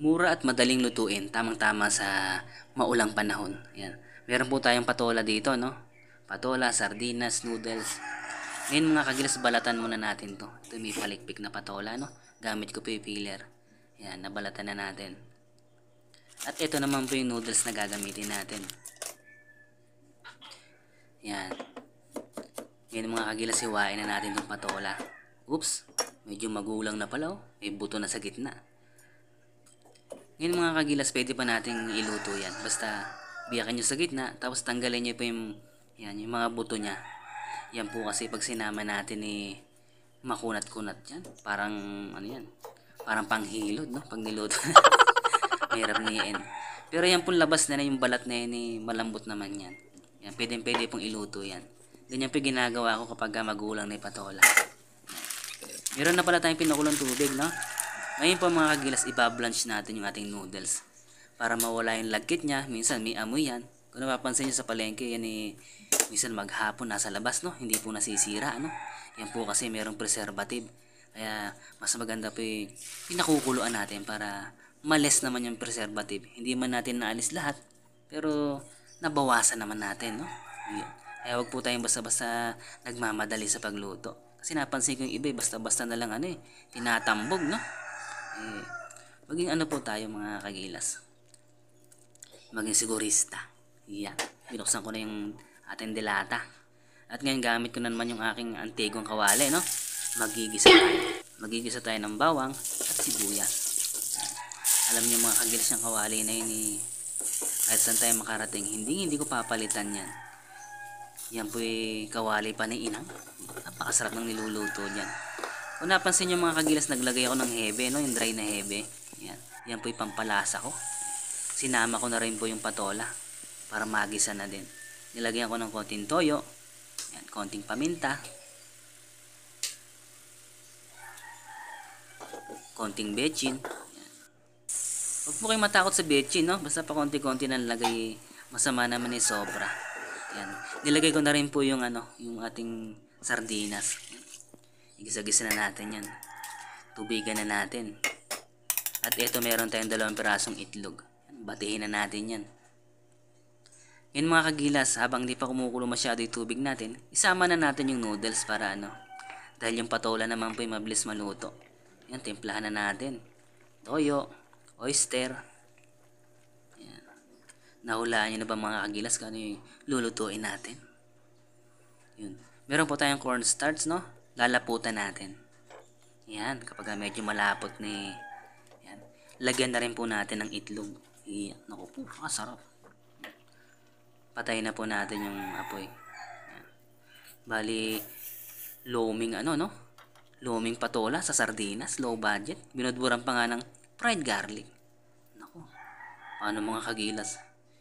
Mura at madaling lutuin, tamang-tama sa maulang panahon. Yan. Meron po tayong patola dito, no? Patola, sardinas, noodles. Ngayon mga kagilas, balatan muna natin to. Ito may palikpik na patola, no? Gamit ko po yung peeler. Yan, nabalatan na natin. At ito naman po yung noodles na gagamitin natin. Yan. Ngayon mga kagilas, hiwain na natin itong patola. Oops, medyo magulang na pala, oh. May buto na sa gitna. Ngayon mga kagilas, pwede pa nating iluto yan. Basta biyakin nyo sa gitna, tapos tanggalin nyo po yung mga buto nya. Yan po kasi pag sinama natin makunat-kunat yan. Parang ano yan, parang panghilod, no? Pag niluto. Mahirap niyan. Pero yan pong labas na yung balat na yan, malambot naman yan. Yan, pwede pong iluto yan. Ganyan po ginagawa ko kapag magulang na yung patola. Meron na pala tayong pinukulong tubig, no? Ngayon po mga kagilas, ibablanch natin yung ating noodles para mawala yung lagkit niya. Minsan may amoy yan. Kung napapansin nyo sa palengke, yan minsan maghapon nasa labas, no? Hindi po nasisira, no? Yan po kasi merong preservative. Kaya mas maganda po yung pinakukuluan natin para males naman yung preservative. Hindi man natin naalis lahat, pero nabawasan naman natin, no? Kaya wag po tayong basta-basta nagmamadali sa pagluto. Kasi napansin ko yung iba, basta-basta na lang tinatambog, no? Maging po tayo mga kagilas, maging sigurista. Yan, binuksan ko na yung ating delata. At ngayon gamit ko na naman yung aking antigong kawali, no? Magigisa tayo ng bawang at sibuyas. Alam niyo mga kagilas, yung kawali na yun kahit saan tayo makarating, hindi ko papalitan yan. Yan po kawali pa ni inang. Napakasarap ng niluluto niyan. Kung napansin nyo mga kagilas, naglagay ako ng hebe, no? Yung dry na hebe. Yan po yung pampalasa ko. Sinama ko na rin po yung patola para magisa na din. Nilagyan ko ng konting toyo. Yan, konting paminta. Konting bechin. Yan. Huwag po kayong matakot sa bechin, no? Basta pa konti-konti na nilagay. Masama naman sobra. Yan. Nilagay ko na rin po yung yung ating sardinas. Igisa-gisa na natin yan. Tubigan na natin. At ito meron tayong 2 pirasong itlog. Batihin na natin yan. Ngayon mga kagilas, habang di pa kumukulo masyado yung tubig natin, isama na natin yung noodles para dahil yung patola naman po yung mabilis maluto. Yan, timplahan na natin. Toyo, oyster. Yan. Nahulaan nyo na ba mga kagilas kung ano yung lulutuin natin? Yun. Meron po tayong cornstarch, no? Lalaputan natin. Yan, kapag medyo malapot yan. Lagyan na rin po natin ng itlog. Yan, naku po, sarap. Patayin na po natin yung apoy. Yan. Bali, loaming no? Loaming patola sa sardinas, low budget. Binudburan pa nga ng fried garlic. Naku, paano mga kagilas?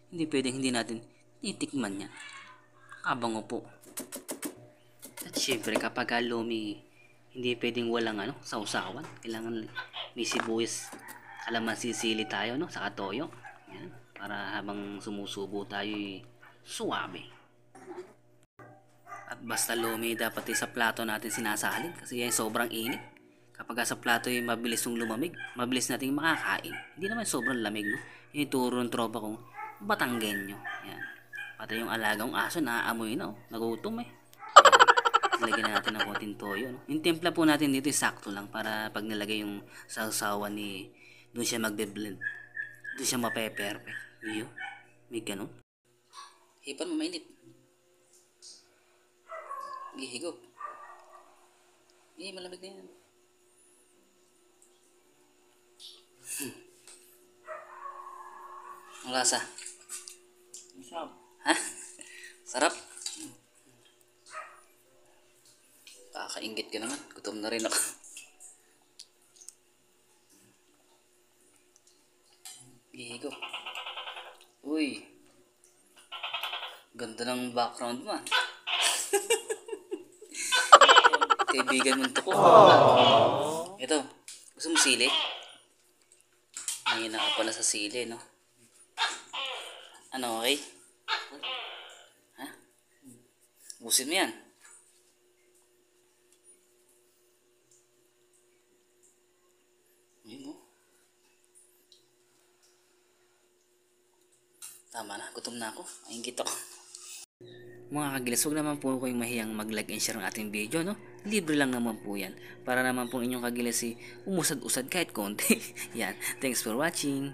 Hindi pwedeng hindi natin titikman yan. Kabango po. At syempre kapag lumi, hindi pwedeng walang sausawan. Kailangan may sibuyas, kalamansi, sili tayo, no? Saka toyo. Yan. Para habang sumusubo tayo suwabe. At basta lumi, dapat sa plato natin sinasalin kasi yan sobrang init. Kapag sa plato mabilis yung lumamig, mabilis nating makakain. Hindi naman sobrang lamig, no? Yung ituro ng tropa kong Batanggenyo. Yan. Pati yung alagang aso naaamoy na, nagutom. Lagyan na natin ng konting toyo, no? Yung timpla po natin dito sakto lang para pag nilagay yung sausawan doon siya magbe-blend. Doon siya mape-perfect. Iyo. May ganun. Hipan mo mainit. Gihigop. Malamig na yan. Ang lasa. Sarap. Ha? Sarap? Kakaingit ka naman. Gutom na rin ako. Gihigop. Uy. Ganda ng background mo. Kaibigan mo ito ko. Ito. Gusto mo sili? Mahina ka pala sa sili, no? Ano, okay? Ha? Busin mo yan. Ayun, no? Tama na, gutom na ako. Maingit ako. Mga kagilas, huwag naman po kayong mahiyang mag-like and share ng ating video, no? Libre lang naman po yan. Para naman po inyong kagilas umusad-usad kahit konti. Yan. Thanks for watching.